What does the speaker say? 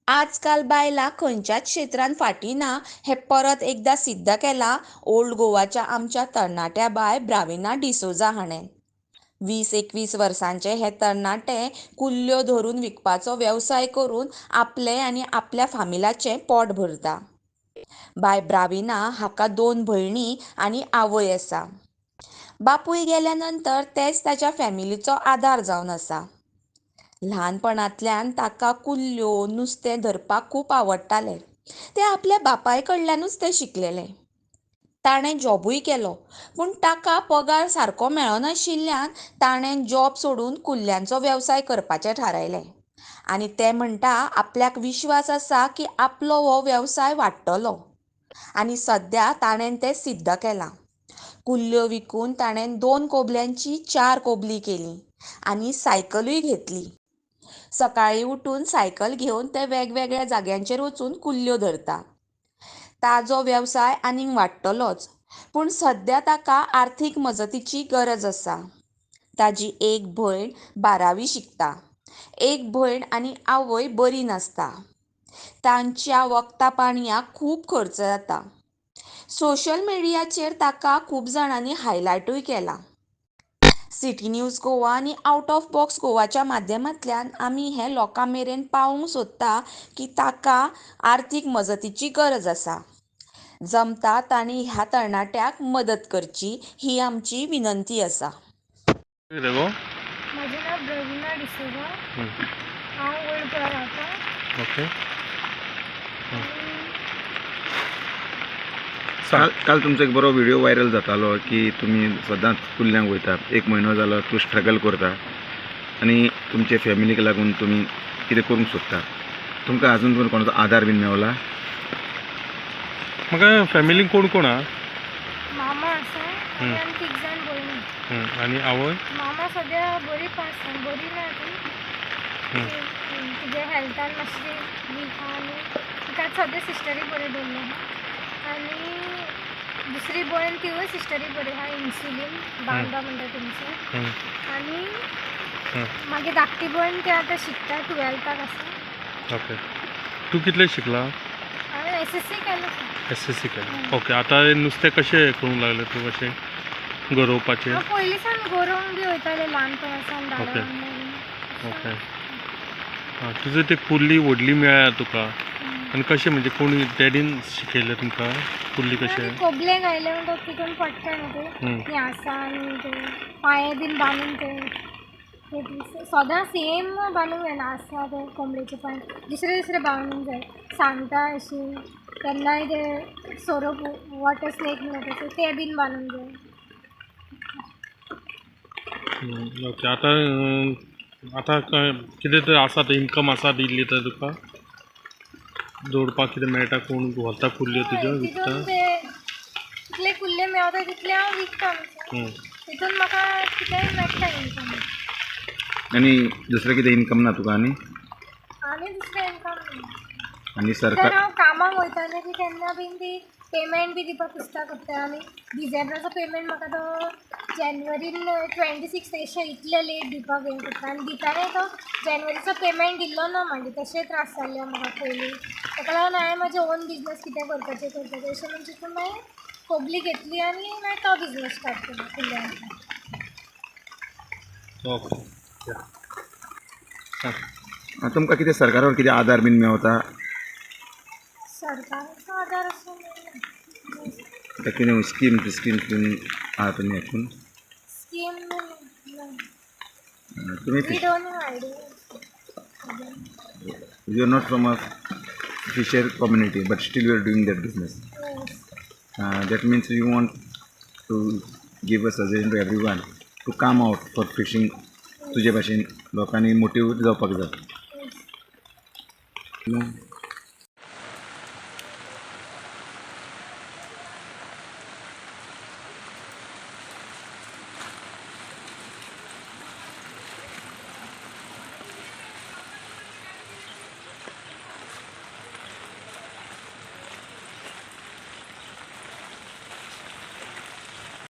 आजकाल बायलां खंयच्याच क्षेत्रांत फाटीं ना हें परत एकदां सिद्ध केलां ओल्ड गोवाच्या आमच्या तरणाट्या बाय ब्राविना डिसोजा हाणें. 20-21 वर्सांचे हे तरणाटे कुल्ल्यो धरून विकपाचो वेवसाय करून आपलें आनी आपल्या फामिलाचें पोट भरता. बाय ब्राविना हाका 2 भयणी आनी आवय आसा. बापूय गेल्या नंतर तेच ताच्या फॅमिलीचो आदार जावन आसा. ल्हानपणांतल्यान ताका कुल्ल्यो नुस्तें धरपाक खूब आवडटालें. तें आपल्या बापाय कडल्यानूच तें शिकलेलें. ताणें जॉबूय केलो पूण ताका पगार सारको मेळनाशिल्ल्यान ताणें जॉब सोडून कुल्ल्यांचो वेवसाय करपाचें थारायलें. आनी तें म्हणटा आपल्याक विश्वास आसा की आपलो हो वेवसाय वाडटलो. आनी सद्या ताणें तें सिद्ध केलां. कुल्ल्यो विकून ताणें 2 कोबल्यांची 4 कोबली केलीं आनी सायकलूय घेतली. सकाळीं उठून सायकल घेवन ते वेगवेगळ्या जाग्यांचेर वचून कुल्ल्यो धरता. ताजो वेवसाय आनीक वाडटलोच पूण सद्या ताका आर्थीक मजतीची गरज आसा. ताजी एक भयण 12वी शिकता. एक भयण आनी आवय बरी नासता. तांच्या वखदा पाणयाक खूब खर्च जाता. सोशल मिडियाचेर ताका खूब जाणांनी हायलायटूय केलां. सिटी न्यूज गोवा आनी आवट ऑफ बॉक्स गोवाच्या माध्यमांतल्यान आमी हें लोकां मेरेन पावोवंक सोदता की ताका आर्थीक मजतीची गरज आसा. जमता तांणी ह्या तरणाट्याक मदत करची ही आमची विनंती आसा. कितें गो? माझे नाव ब्राविना डिसोजा. हांव ओल्ड गोवा रावतां. ओके. काल तुमचो एक बरो व्हिडिओ व्हायरल जातालो की तुमी सदांच कुल्ल्यांक वयता. 1 म्हयनो जालो तूं स्ट्रगल करता आनी तुमचे फॅमिलीक लागून तुमी कितें करूंक सोदता. तुमकां आजून पण कोणाचो आदार बीन मेवला? म्हाका फॅमिलीन कोण कोण हा? मामा आसा आनी आमी 3 जाण भयणी. आनी आवय? मामा सद्या बरी पास बरी ना ती. तिजे हेल्थान मातशी वीक आहा आनी तिका सद्या सिस्टरी बरें दवरलें आहा. आनी दुसरी भयण तिवूय सिस्टरी बरी आहा इन्सुलीन बांगडा म्हणटा तेंचो. आनी मागीर धाकटी भयण ती आतां शिकता 12थाक आसा. ओके. तूं कितले शिकला? हांवें SSC केलो. SSC केलें. ओके. आतां नुस्तें कशें करूंक लागलें तूं कशें गरोवपाचें? हांव पयलींसान गरोवंक बी वयतालें ल्हानपणासान ओके. धाडा. ओके. तुजें तें कुल्ली व्हडली मेळ्ळ्या तुका आनी कशें म्हणजे कोण डॅडीन शिकयलें तुमकां कुल्ली कशें? कोबले घायले म्हणटा तितून पडटा न्हू ते ह्यासा आनी ते पांये बीन बांदून ते सदां सेम बांदूंक जायना. आसा ते कोंबडेचे पांय दुसरे बांदूंक जाय. सांगता अशी केन्नाय ते सोरोप वॉटर स्नेक म्हणटा ते बीन बांदूंक जाय. ओके. आतां कितें तर आसा ते इनकम आसा दिल्ली तर तुका दवरपाक कितें मेळटा? कोण व्हरता कुल्ल्यो तुज्यो विकता? तितून ते कितले कुल्ले मेळटा तितले हांव विकता. तितून म्हाका कितेंय मेळटा इनकम. आनी दुसरें कितें इनकम ना तुका? आनी दुसरें इनकम ना. आनी तर सरकार हांव कामाक वयतालें की केन्ना बीन ती पेमेंट बी दिवपाक कुस्ता करता. आनी डिसेंबराचो पेमेंट म्हाका तो जानेवारीन 26 अशें इतले लेट दिवपाक हें करता. आनी दितालें तो जानेवारीचो पेमेंट दिल्लो ना मागीर तशें त्रास जाल्ले म्हाका पयलीं. ताका लागून हांवें म्हाजें ओन बिजनस कितें करपाचें अशें म्हणजे तितून मागीर कोबली घेतली आनी मागीर तो बिजनस स्टार्ट केलो कुल्ल्यांचो. ओके. तुमकां कितें सरकारावर कितें आदार बीन मेवता? सरकाराचो आदार असो आतां कितें स्कीम बीन आहा तुमी हातून? स्कीम तुमी we don't know idea. You are not from a fisher community but still you are doing that business. That means you want to give a suggestion to everyone to come out for fishing. तुजे भाशेन लोकांनी motivate जावपाक जाय.